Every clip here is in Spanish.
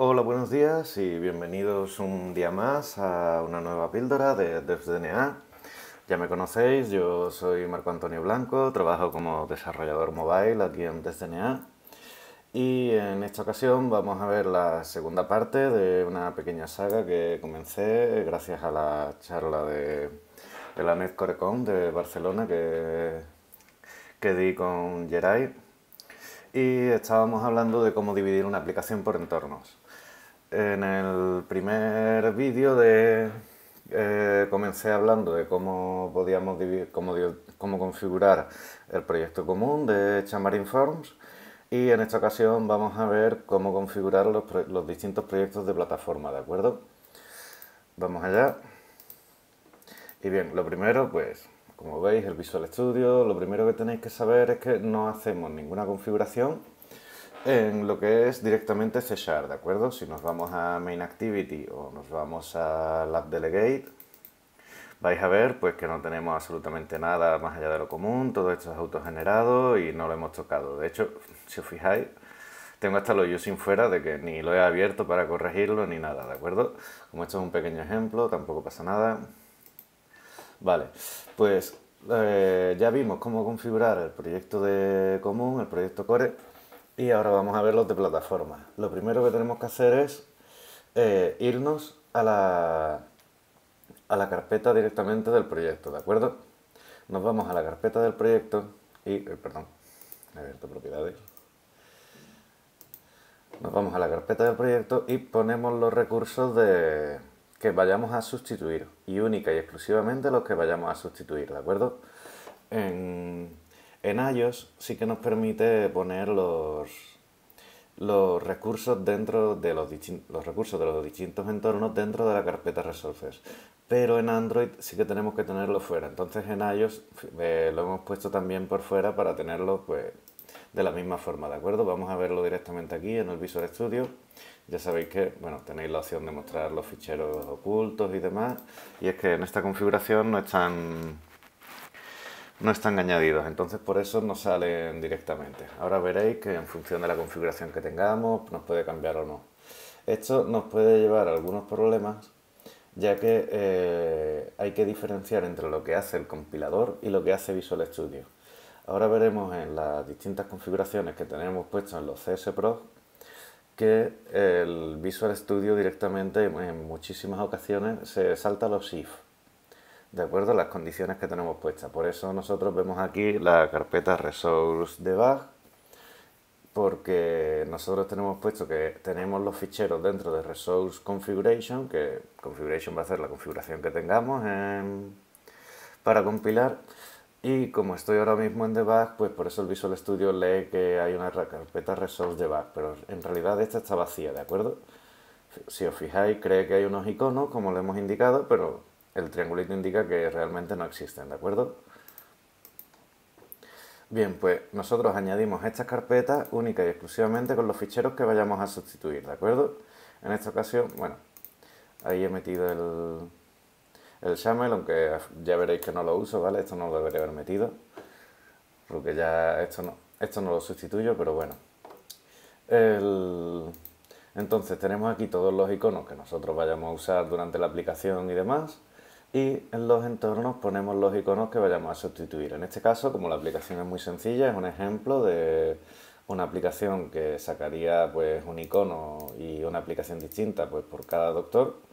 Hola, buenos días y bienvenidos un día más a una nueva píldora de DevsDNA. Ya me conocéis, yo soy Marco Antonio Blanco, trabajo como desarrollador mobile aquí en DevsDNA y en esta ocasión vamos a ver la segunda parte de una pequeña saga que comencé gracias a la charla de la NetCoreCon de Barcelona que di con Geray y estábamos hablando de cómo dividir una aplicación por entornos. En el primer vídeo comencé hablando de cómo podíamos dividir, cómo configurar el proyecto común de Xamarin Forms y en esta ocasión vamos a ver cómo configurar los distintos proyectos de plataforma, ¿de acuerdo? Vamos allá. Y bien, lo primero, pues, como veis, el Visual Studio, lo primero que tenéis que saber es que no hacemos ninguna configuración en lo que es directamente C#, ¿de acuerdo? Si nos vamos a Main Activity o nos vamos a Lab Delegate, vais a ver pues que no tenemos absolutamente nada más allá de lo común, todo esto es autogenerado y no lo hemos tocado. De hecho, si os fijáis, tengo hasta los using fuera de que ni lo he abierto para corregirlo ni nada, ¿de acuerdo? Como esto es un pequeño ejemplo, tampoco pasa nada. Vale, pues ya vimos cómo configurar el proyecto de común, el proyecto core, y ahora vamos a ver los de plataforma. Lo primero que tenemos que hacer es irnos a la carpeta directamente del proyecto, ¿de acuerdo? Nos vamos a la carpeta del proyecto y, perdón, he abierto propiedades. Nos vamos a la carpeta del proyecto y ponemos los recursos que vayamos a sustituir y única y exclusivamente los que vayamos a sustituir, ¿de acuerdo? En, en iOS sí que nos permite poner los recursos dentro de los recursos de los distintos entornos dentro de la carpeta Resources. Pero en Android sí que tenemos que tenerlo fuera. Entonces en iOS lo hemos puesto también por fuera para tenerlo pues de la misma forma, ¿de acuerdo? Vamos a verlo directamente aquí en el Visual Studio. Ya sabéis que, bueno, tenéis la opción de mostrar los ficheros ocultos y demás. Y es que en esta configuración no están añadidos, entonces por eso no salen directamente. Ahora veréis que en función de la configuración que tengamos nos puede cambiar o no. Esto nos puede llevar a algunos problemas, ya que hay que diferenciar entre lo que hace el compilador y lo que hace Visual Studio. Ahora veremos en las distintas configuraciones que tenemos puestas en los CSPROC que el Visual Studio directamente en muchísimas ocasiones se salta los if, de acuerdo a las condiciones que tenemos puestas. Por eso nosotros vemos aquí la carpeta Resource Debug, porque nosotros tenemos puesto que tenemos los ficheros dentro de Resource Configuration, que Configuration va a ser la configuración que tengamos para compilar. Y como estoy ahora mismo en debug, pues por eso el Visual Studio lee que hay una carpeta Resource Debug, pero en realidad esta está vacía, ¿de acuerdo? Si os fijáis, cree que hay unos iconos, como lo hemos indicado, pero el triangulito indica que realmente no existen, ¿de acuerdo? Bien, pues nosotros añadimos estas carpetas única y exclusivamente con los ficheros que vayamos a sustituir, ¿de acuerdo? En esta ocasión, bueno, ahí he metido el XAML, aunque ya veréis que no lo uso, ¿vale? Esto no lo debería haber metido, porque ya esto no lo sustituyo, pero bueno. Entonces tenemos aquí todos los iconos que nosotros vayamos a usar durante la aplicación y demás. Y en los entornos ponemos los iconos que vayamos a sustituir. En este caso, como la aplicación es muy sencilla, es un ejemplo de una aplicación que sacaría pues un icono y una aplicación distinta pues por cada doctor.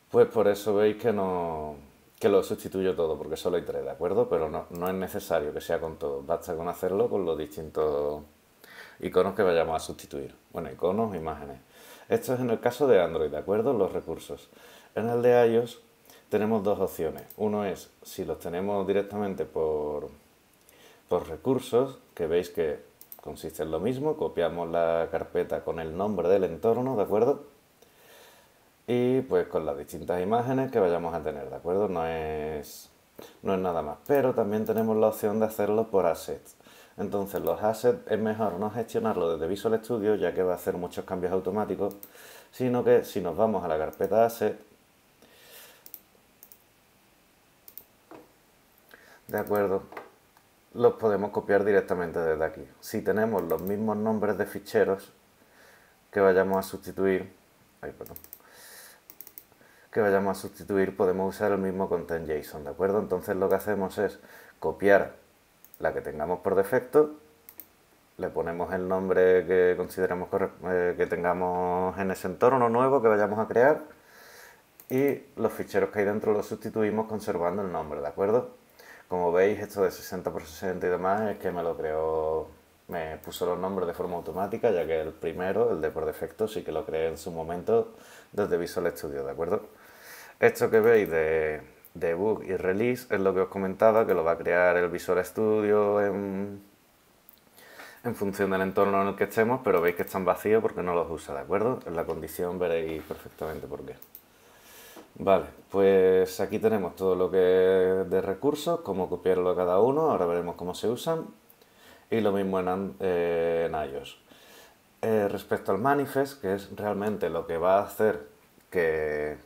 Pues por eso veis que lo sustituyo todo, porque solo hay tres, ¿de acuerdo? Pero no es necesario que sea con todo, basta con hacerlo con los distintos iconos que vayamos a sustituir. Bueno, iconos, imágenes. Esto es en el caso de Android, ¿de acuerdo? Los recursos. En el de iOS tenemos dos opciones. Uno es si los tenemos directamente por recursos, que veis que consiste en lo mismo, copiamos la carpeta con el nombre del entorno, ¿de acuerdo? Y pues con las distintas imágenes que vayamos a tener, ¿de acuerdo? No es nada más. Pero también tenemos la opción de hacerlo por assets. Entonces los assets es mejor no gestionarlo desde Visual Studio, ya que va a hacer muchos cambios automáticos, sino que si nos vamos a la carpeta asset, ¿de acuerdo? Los podemos copiar directamente desde aquí. Si tenemos los mismos nombres de ficheros que vayamos a sustituir, podemos usar el mismo content JSON, ¿de acuerdo? Entonces lo que hacemos es copiar la que tengamos por defecto, le ponemos el nombre que consideremos que tengamos en ese entorno nuevo que vayamos a crear y los ficheros que hay dentro los sustituimos conservando el nombre, ¿de acuerdo? Como veis, esto de 60x60 y demás es que me puso los nombres de forma automática, ya que el primero, el de por defecto, sí que lo creé en su momento desde Visual Studio, ¿de acuerdo? Esto que veis de debug y release es lo que os comentaba, que lo va a crear el Visual Studio en función del entorno en el que estemos, pero veis que están vacíos porque no los usa, ¿de acuerdo? En la condición veréis perfectamente por qué. Vale, pues aquí tenemos todo lo que es de recursos, cómo copiarlo a cada uno, ahora veremos cómo se usan, y lo mismo en iOS. Respecto al manifest, que es realmente lo que va a hacer que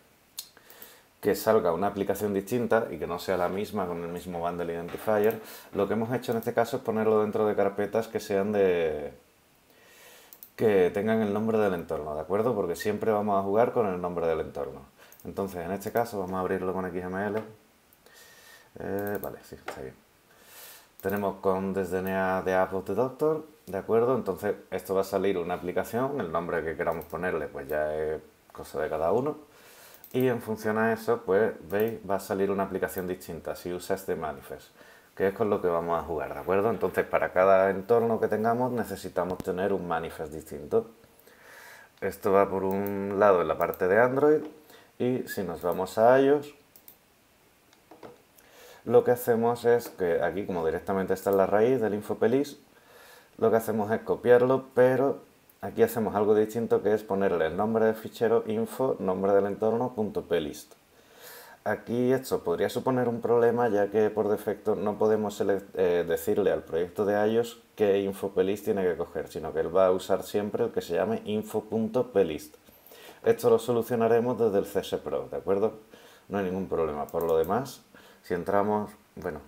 salga una aplicación distinta y que no sea la misma con el mismo bundle identifier, lo que hemos hecho en este caso es ponerlo dentro de carpetas que sean que tengan el nombre del entorno, ¿de acuerdo? Porque siempre vamos a jugar con el nombre del entorno. Entonces, en este caso, vamos a abrirlo con XML. Vale, sí, está bien. Tenemos con desDNA de App of the Doctor, ¿de acuerdo? Entonces, esto va a salir una aplicación, el nombre que queramos ponerle, pues ya es cosa de cada uno. Y en función a eso, pues, veis, va a salir una aplicación distinta si usa este manifest, que es con lo que vamos a jugar, ¿de acuerdo? Entonces, para cada entorno que tengamos, necesitamos tener un manifest distinto. Esto va por un lado en la parte de Android. Y si nos vamos a iOS, lo que hacemos es que aquí, como directamente está en la raíz del InfoPelist, lo que hacemos es copiarlo, pero aquí hacemos algo distinto, que es ponerle el nombre del fichero info, nombre del entorno, .plist. Aquí esto podría suponer un problema, ya que por defecto no podemos decirle al proyecto de iOS qué InfoPelist tiene que coger, sino que él va a usar siempre el que se llame info.plist. Esto lo solucionaremos desde el CSPro, ¿de acuerdo? No hay ningún problema. Por lo demás, si entramos, bueno,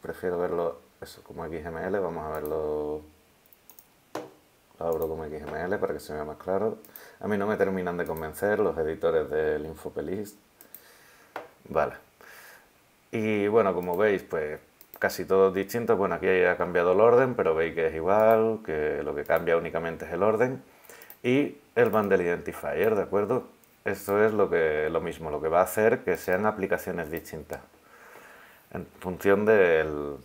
prefiero verlo eso como XML, vamos a verlo, lo abro como XML para que se vea más claro. A mí no me terminan de convencer los editores del InfoPelist. Vale. Y bueno, como veis, pues casi todos distintos. Bueno, aquí ha cambiado el orden, pero veis que es igual, que lo que cambia únicamente es el orden. Y el bundle identifier, ¿de acuerdo? Esto es lo mismo, lo que va a hacer que sean aplicaciones distintas. En función del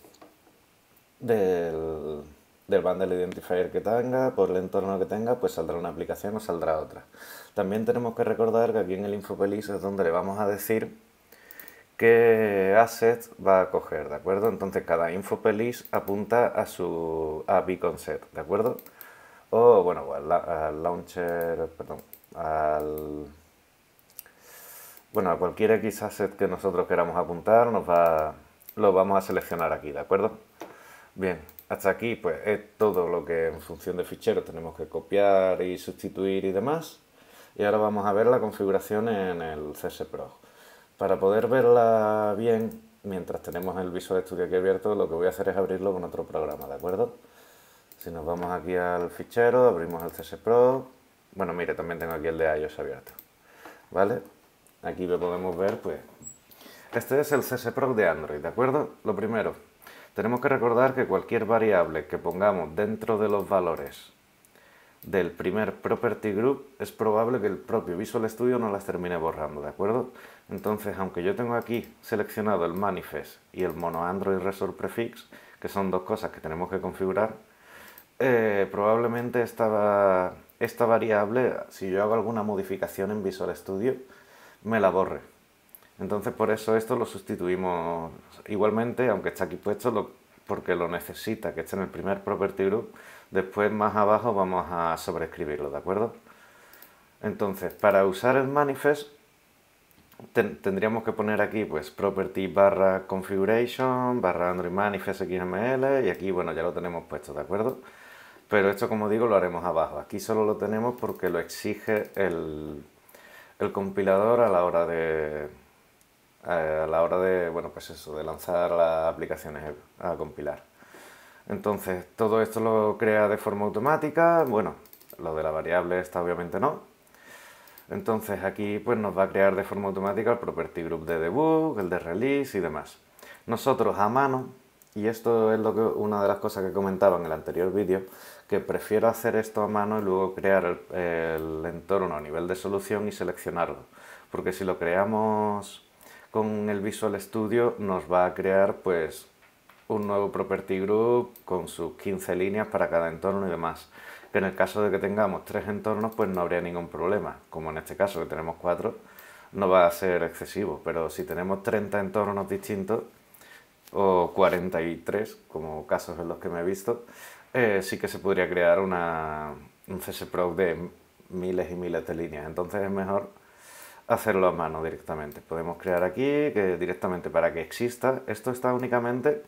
bundle identifier que tenga, por el entorno que tenga, pues saldrá una aplicación o saldrá otra. También tenemos que recordar que aquí en el InfoPelist es donde le vamos a decir qué asset va a coger, ¿de acuerdo? Entonces cada InfoPelist apunta a su beacon set, ¿de acuerdo? O bueno, al launcher, perdón, bueno, a cualquier X asset que nosotros queramos apuntar, lo vamos a seleccionar aquí, ¿de acuerdo? Bien, hasta aquí pues es todo lo que en función de ficheros tenemos que copiar y sustituir y demás. Y ahora vamos a ver la configuración en el CSPro. Para poder verla bien, mientras tenemos el Visual Studio aquí abierto, lo que voy a hacer es abrirlo con otro programa, ¿de acuerdo? Si nos vamos aquí al fichero, abrimos el CSPro. Bueno, mire, también tengo aquí el de iOS abierto. ¿Vale? Aquí lo podemos ver, pues. Este es el CSPro de Android, ¿de acuerdo? Lo primero, tenemos que recordar que cualquier variable que pongamos dentro de los valores del primer property group es probable que el propio Visual Studio no las termine borrando, ¿de acuerdo? Entonces, aunque yo tengo aquí seleccionado el manifest y el mono Android Resource Prefix, que son dos cosas que tenemos que configurar, probablemente esta variable, si yo hago alguna modificación en Visual Studio, me la borre. Entonces por eso esto lo sustituimos igualmente, aunque está aquí puesto, porque lo necesita, que esté en el primer property group. Después más abajo vamos a sobreescribirlo, ¿de acuerdo? Entonces, para usar el manifest tendríamos que poner aquí pues property barra configuration barra Android manifest XML, y aquí bueno ya lo tenemos puesto, ¿de acuerdo? Pero esto, como digo, lo haremos abajo. Aquí solo lo tenemos porque lo exige el compilador a la hora de bueno, pues eso, de lanzar las aplicaciones a compilar. Entonces todo esto lo crea de forma automática. Bueno, Lo de la variable esta obviamente no. Entonces aquí pues nos va a crear de forma automática el property group de debug, el de release y demás. Nosotros a mano, y esto es una de las cosas que comentaba en el anterior vídeo, que prefiero hacer esto a mano y luego crear el entorno a nivel de solución y seleccionarlo. Porque si lo creamos con el Visual Studio nos va a crear pues un nuevo property group con sus 15 líneas para cada entorno y demás. Que en el caso de que tengamos 3 entornos pues no habría ningún problema, como en este caso que tenemos 4 no va a ser excesivo, pero si tenemos 30 entornos distintos o 43, como casos en los que me he visto, sí que se podría crear un CSPROC de miles y miles de líneas. Entonces es mejor hacerlo a mano directamente. Podemos crear aquí que directamente para que exista, esto está únicamente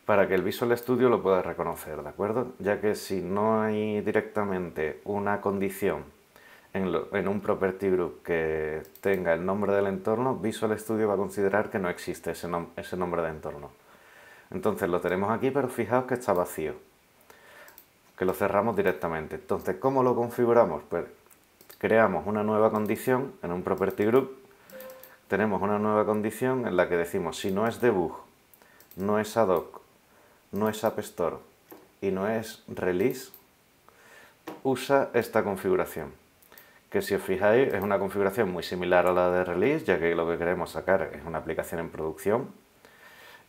para que el Visual Studio lo pueda reconocer, ¿de acuerdo? Ya que si no hay directamente una condición en un property group que tenga el nombre del entorno, Visual Studio va a considerar que no existe ese nombre de entorno. Entonces lo tenemos aquí, pero fijaos que está vacío, que lo cerramos directamente. Entonces, ¿cómo lo configuramos? Pues creamos una nueva condición en un property group, tenemos una nueva condición en la que decimos si no es debug, no es ad hoc, no es App Store y no es release, usa esta configuración. Que si os fijáis es una configuración muy similar a la de release, ya que lo que queremos sacar es una aplicación en producción.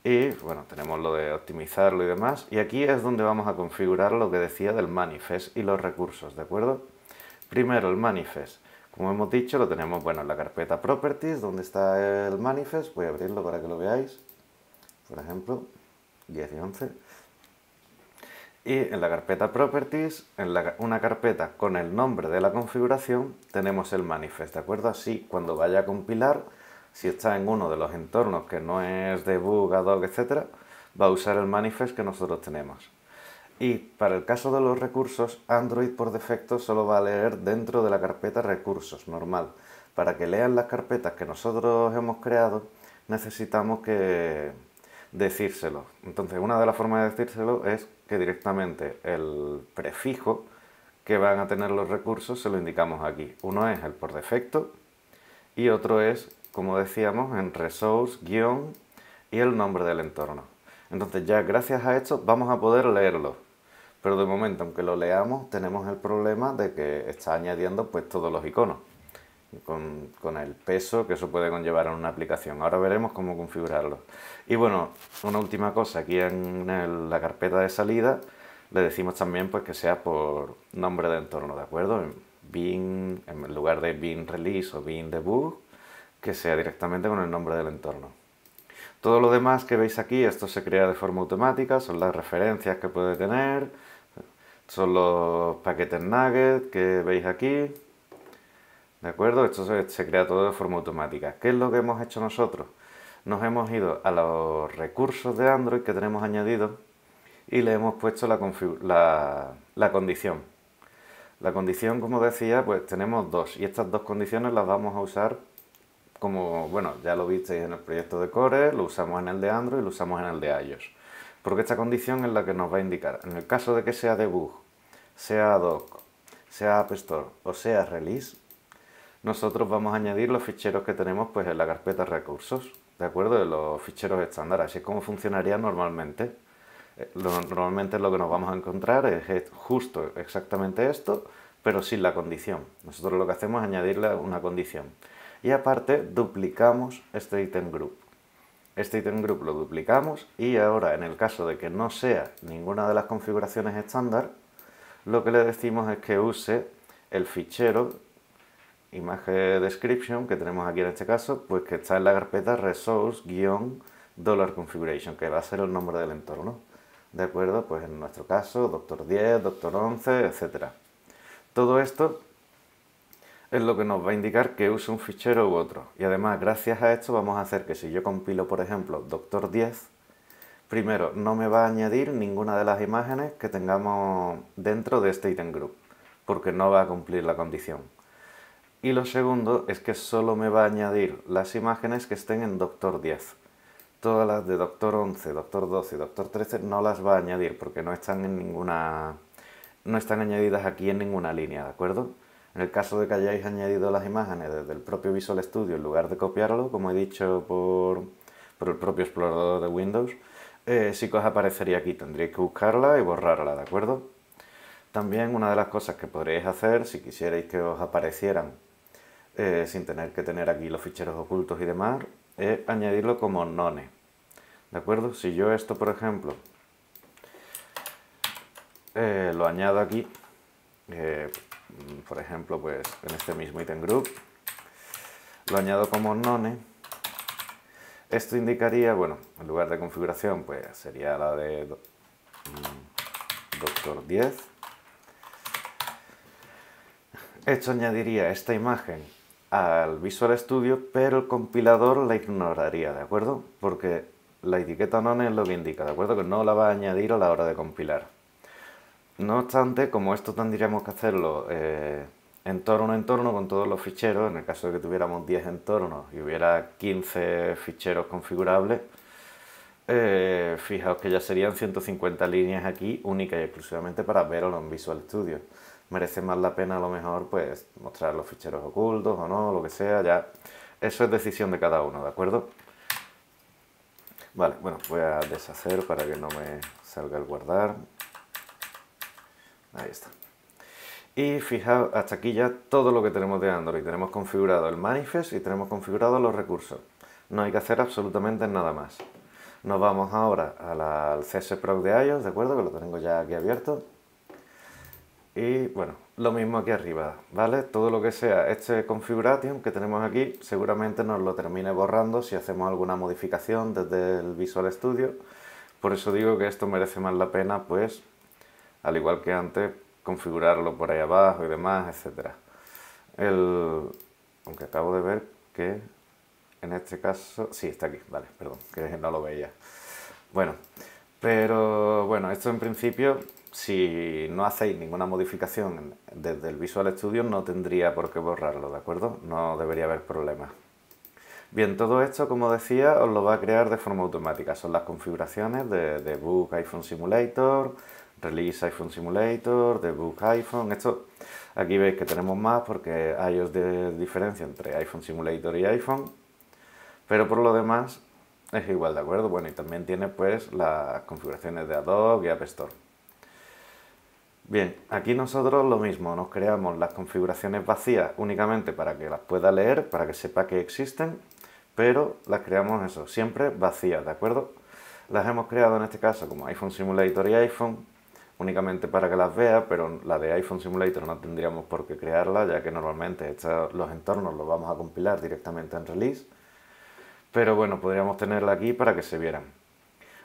Y bueno, tenemos lo de optimizarlo y demás. Y aquí es donde vamos a configurar lo que decía del manifest y los recursos, ¿de acuerdo? Primero el manifest. Como hemos dicho, lo tenemos bueno, en la carpeta properties, donde está el manifest. Voy a abrirlo para que lo veáis. Por ejemplo, 10 y 11. Y en la carpeta Properties, en una carpeta con el nombre de la configuración, tenemos el manifest, ¿de acuerdo? Así, cuando vaya a compilar, si está en uno de los entornos que no es debug, ad hoc, etc., va a usar el manifest que nosotros tenemos. Y para el caso de los recursos, Android por defecto solo va a leer dentro de la carpeta recursos, normal. Para que lean las carpetas que nosotros hemos creado, necesitamos que decírselo. Entonces, una de las formas de decírselo es que directamente el prefijo que van a tener los recursos se lo indicamos aquí. Uno es el por defecto y otro es, como decíamos, en resource, guión y el nombre del entorno. Entonces ya gracias a esto vamos a poder leerlo. Pero de momento, aunque lo leamos, tenemos el problema de que está añadiendo pues todos los iconos. Con el peso que eso puede conllevar en una aplicación. Ahora veremos cómo configurarlo. Y bueno, una última cosa, aquí en la carpeta de salida le decimos también pues que sea por nombre de entorno, ¿de acuerdo? En lugar de bin release o bin debug, que sea directamente con el nombre del entorno. Todo lo demás que veis aquí, esto se crea de forma automática, son las referencias que puede tener, son los paquetes nugget que veis aquí. ¿De acuerdo? Esto se crea todo de forma automática. ¿Qué es lo que hemos hecho nosotros? Nos hemos ido a los recursos de Android que tenemos añadidos y le hemos puesto la condición. La condición, como decía, pues tenemos dos y estas dos condiciones las vamos a usar como, bueno, ya lo visteis en el proyecto de Core, lo usamos en el de Android y lo usamos en el de iOS. Porque esta condición es la que nos va a indicar, en el caso de que sea debug, sea ad hoc, sea App Store o sea release, nosotros vamos a añadir los ficheros que tenemos pues en la carpeta recursos, ¿de acuerdo? De los ficheros estándar, así es como funcionaría normalmente. Normalmente lo que nos vamos a encontrar es justo exactamente esto, pero sin la condición. Nosotros lo que hacemos es añadirle una condición. Y aparte duplicamos este item group. Este item group lo duplicamos y ahora en el caso de que no sea ninguna de las configuraciones estándar, lo que le decimos es que use el fichero imagen description que tenemos aquí en este caso, pues que está en la carpeta resource-$configuration, que va a ser el nombre del entorno. ¿De acuerdo? Pues en nuestro caso, doctor 10, doctor 11, etc. Todo esto es lo que nos va a indicar que use un fichero u otro. Y además, gracias a esto, vamos a hacer que si yo compilo, por ejemplo, doctor 10, primero, no me va a añadir ninguna de las imágenes que tengamos dentro de este item group, porque no va a cumplir la condición. Y lo segundo es que solo me va a añadir las imágenes que estén en doctor 10. Todas las de doctor 11, doctor 12 y doctor 13 no las va a añadir porque no están en no están añadidas aquí en ninguna línea, ¿de acuerdo? En el caso de que hayáis añadido las imágenes desde el propio Visual Studio en lugar de copiarlo, como he dicho por el propio explorador de Windows, sí que os aparecería aquí, tendríais que buscarla y borrarla, ¿de acuerdo? También una de las cosas que podríais hacer, si quisierais que os aparecieran sin tener que tener aquí los ficheros ocultos y demás, es añadirlo como none, ¿de acuerdo? Si yo esto, por ejemplo, lo añado aquí, por ejemplo, pues en este mismo item group, lo añado como none, esto indicaría, bueno, en lugar de configuración, pues sería la de Doctor 10. Esto añadiría esta imagen al Visual Studio, pero el compilador la ignoraría, ¿de acuerdo? Porque la etiqueta none es lo que indica, ¿de acuerdo? Que no la va a añadir a la hora de compilar. No obstante, como esto tendríamos que hacerlo entorno a entorno con todos los ficheros, en el caso de que tuviéramos 10 entornos y hubiera 15 ficheros configurables, fijaos que ya serían 150 líneas aquí, únicas y exclusivamente para verlo en Visual Studio. Merece más la pena a lo mejor pues mostrar los ficheros ocultos o no, lo que sea, ya eso es decisión de cada uno, ¿de acuerdo? Vale, bueno, voy a deshacer para que no me salga el guardar. Ahí está. Y fijaos, hasta aquí ya todo lo que tenemos de Android. Tenemos configurado el manifest y tenemos configurados los recursos. No hay que hacer absolutamente nada más. Nos vamos ahora al CSProc de iOS, ¿de acuerdo? Que lo tengo ya aquí abierto. Y bueno, lo mismo aquí arriba, ¿vale? Todo lo que sea este configuration que tenemos aquí, seguramente nos lo termine borrando si hacemos alguna modificación desde el Visual Studio. Por eso digo que esto merece más la pena, pues, al igual que antes, configurarlo por ahí abajo y demás, etc. Aunque acabo de ver que en este caso... Sí, está aquí, vale, perdón, que no lo veía. Bueno, pero bueno, esto en principio, si no hacéis ninguna modificación desde el Visual Studio, no tendría por qué borrarlo, ¿de acuerdo? No debería haber problemas. Bien, todo esto, como decía, os lo va a crear de forma automática. Son las configuraciones de Debug iPhone Simulator, Release iPhone Simulator, Debug iPhone. Esto, aquí veis que tenemos más porque iOS diferencia entre iPhone Simulator y iPhone. Pero por lo demás es igual, ¿de acuerdo? Bueno, y también tiene pues las configuraciones de Adobe y App Store. Bien, aquí nosotros lo mismo, nos creamos las configuraciones vacías únicamente para que las pueda leer, para que sepa que existen, pero las creamos eso, siempre vacías, ¿de acuerdo? Las hemos creado en este caso como iPhone Simulator y iPhone, únicamente para que las vea, pero la de iPhone Simulator no tendríamos por qué crearla, ya que normalmente los entornos los vamos a compilar directamente en Release, pero bueno, podríamos tenerla aquí para que se vieran.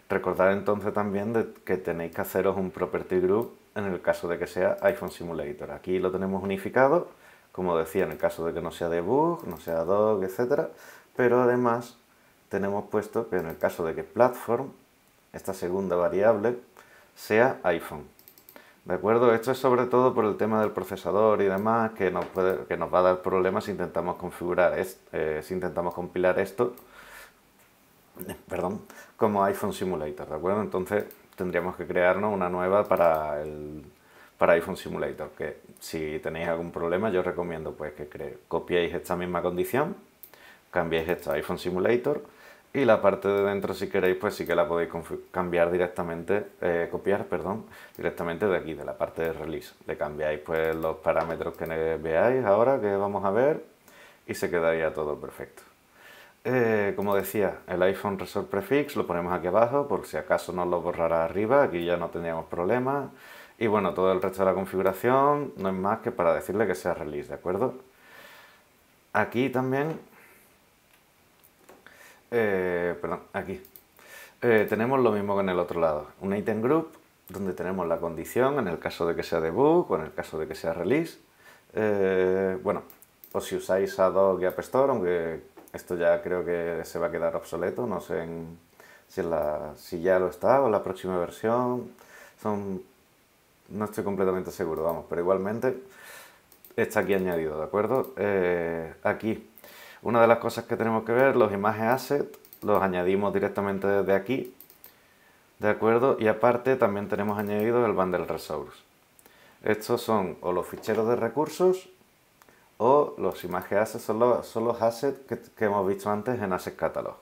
Recordad entonces también que tenéis que haceros un Property Group en el caso de que sea iPhone Simulator. Aquí lo tenemos unificado, como decía, en el caso de que no sea Debug, no sea Adobe, etc. Pero además tenemos puesto que en el caso de que Platform, esta segunda variable, sea iPhone. ¿De acuerdo? Esto es sobre todo por el tema del procesador y demás, que nos va a dar problemas si intentamos si intentamos compilar esto como iPhone Simulator, ¿de acuerdo? Entonces tendríamos que crearnos una nueva para iPhone Simulator, que si tenéis algún problema yo os recomiendo pues que copiéis esta misma condición, cambiéis esto a iPhone Simulator y la parte de dentro si queréis pues sí que la podéis cambiar directamente, directamente de aquí, de la parte de Release. Le cambiáis pues los parámetros que veáis ahora que vamos a ver y se quedaría todo perfecto. Como decía, el iPhone Resort Prefix lo ponemos aquí abajo, por si acaso nos lo borrará arriba, aquí ya no tendríamos problemas. Y bueno, todo el resto de la configuración no es más que para decirle que sea Release, ¿de acuerdo? Aquí también, aquí, tenemos lo mismo que en el otro lado, un item group, donde tenemos la condición en el caso de que sea debug o en el caso de que sea release. Bueno, o si usáis Adobe y App Store, aunque esto ya creo que se va a quedar obsoleto, no sé si ya lo está o la próxima versión, no estoy completamente seguro, vamos, pero igualmente está aquí añadido, ¿de acuerdo? Aquí, una de las cosas que tenemos que ver, los Image Assets, los añadimos directamente desde aquí, ¿de acuerdo? Y aparte también tenemos añadido el Bundle Resource. Estos son o los ficheros de recursos o los image assets, son los assets que hemos visto antes en Asset Catalog,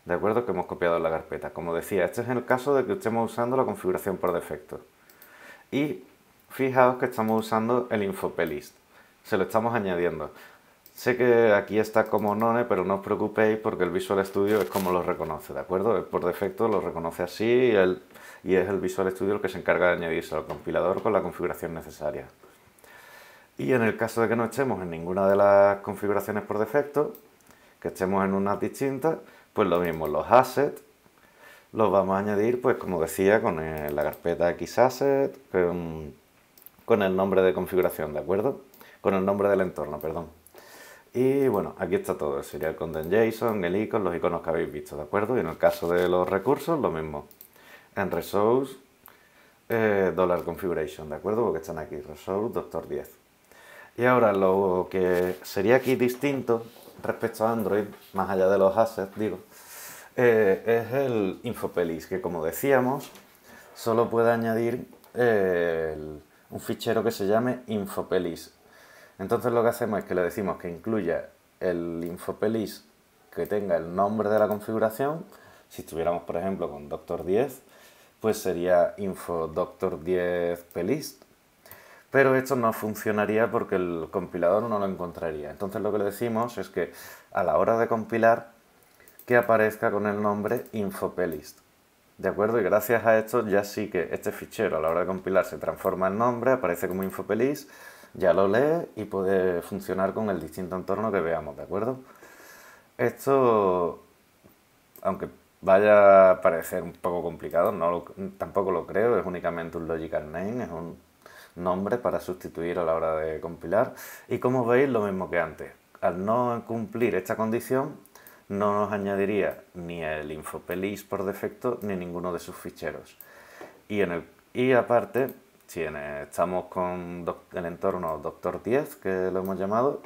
¿de acuerdo? Que hemos copiado en la carpeta. Como decía, este es el caso de que estemos usando la configuración por defecto. Y fijaos que estamos usando el InfoPlist, se lo estamos añadiendo. Sé que aquí está como none, pero no os preocupéis porque el Visual Studio es como lo reconoce, ¿de acuerdo? Por defecto lo reconoce así y es el Visual Studio el que se encarga de añadirse al compilador con la configuración necesaria. Y en el caso de que no estemos en ninguna de las configuraciones por defecto, que estemos en unas distintas, pues lo mismo, los assets los vamos a añadir, pues como decía, con la carpeta xasset, con el nombre de configuración, ¿de acuerdo? Con el nombre del entorno, perdón. Y bueno, aquí está todo, sería el content.json, el icon, los iconos que habéis visto, ¿de acuerdo? Y en el caso de los recursos, lo mismo. En resource, $configuration, ¿de acuerdo? Porque están aquí, resource, doctor 10. Y ahora lo que sería aquí distinto respecto a Android, más allá de los assets, digo, es el InfoPlist, que como decíamos, solo puede añadir un fichero que se llame InfoPlist. Entonces lo que hacemos es que le decimos que incluya el InfoPlist que tenga el nombre de la configuración. Si estuviéramos, por ejemplo, con doctor 10, pues sería info doctor 10 plist. Pero esto no funcionaría porque el compilador no lo encontraría. Entonces lo que le decimos es que a la hora de compilar, que aparezca con el nombre InfoPlist. ¿De acuerdo? Y gracias a esto ya sí que este fichero a la hora de compilar se transforma en nombre, aparece como InfoPlist, ya lo lee y puede funcionar con el distinto entorno que veamos, ¿de acuerdo? Esto, aunque vaya a parecer un poco complicado, tampoco lo creo, es únicamente un logical name, es un nombre para sustituir a la hora de compilar. Y como veis, lo mismo que antes. Al no cumplir esta condición, no nos añadiría ni el InfoPlist por defecto ni ninguno de sus ficheros. Y aparte, si estamos con el entorno doctor 10, que lo hemos llamado,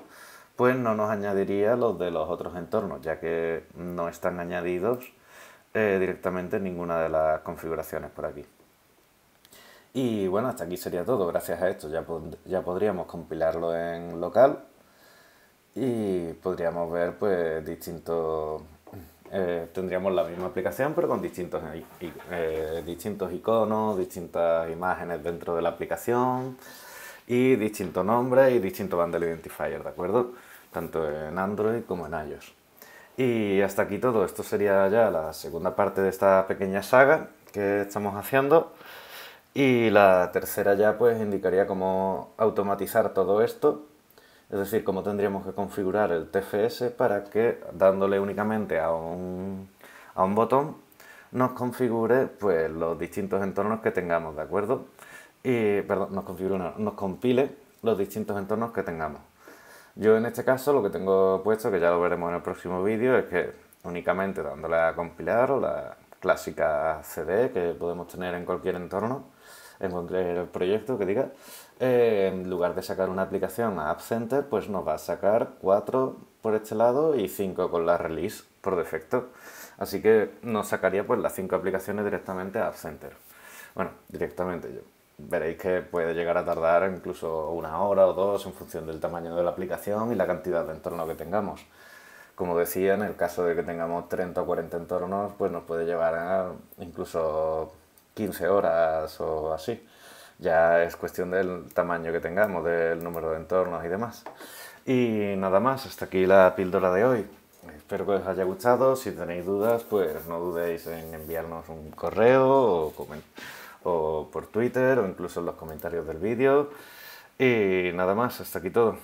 pues no nos añadiría los de los otros entornos, ya que no están añadidos directamente en ninguna de las configuraciones por aquí. Y bueno, hasta aquí sería todo. Gracias a esto ya podríamos compilarlo en local y podríamos ver pues tendríamos la misma aplicación pero con distintos iconos, distintas imágenes dentro de la aplicación y distintos nombres y distintos bundle identifier, ¿de acuerdo? Tanto en Android como en iOS. Y hasta aquí todo. Esto sería ya la segunda parte de esta pequeña saga que estamos haciendo. Y la tercera ya pues indicaría cómo automatizar todo esto, es decir, cómo tendríamos que configurar el TFS para que dándole únicamente a un botón nos configure pues los distintos entornos que tengamos, ¿de acuerdo? Y, perdón, nos compile los distintos entornos que tengamos. Yo en este caso lo que tengo puesto, que ya lo veremos en el próximo vídeo, es que únicamente dándole a compilar o la clásica CD que podemos tener en cualquier entorno, en cualquier proyecto que diga, en lugar de sacar una aplicación a App Center, pues nos va a sacar 4 por este lado y 5 con la release por defecto. Así que nos sacaría pues las 5 aplicaciones directamente a App Center. Bueno, directamente veréis que puede llegar a tardar incluso 1 hora o 2 en función del tamaño de la aplicación y la cantidad de entorno que tengamos. Como decía, en el caso de que tengamos 30 o 40 entornos, pues nos puede llevar a incluso 15 horas o así. Ya es cuestión del tamaño que tengamos, del número de entornos y demás. Y nada más, hasta aquí la píldora de hoy. Espero que os haya gustado. Si tenéis dudas, pues no dudéis en enviarnos un correo o por Twitter o incluso en los comentarios del vídeo. Y nada más, hasta aquí todo.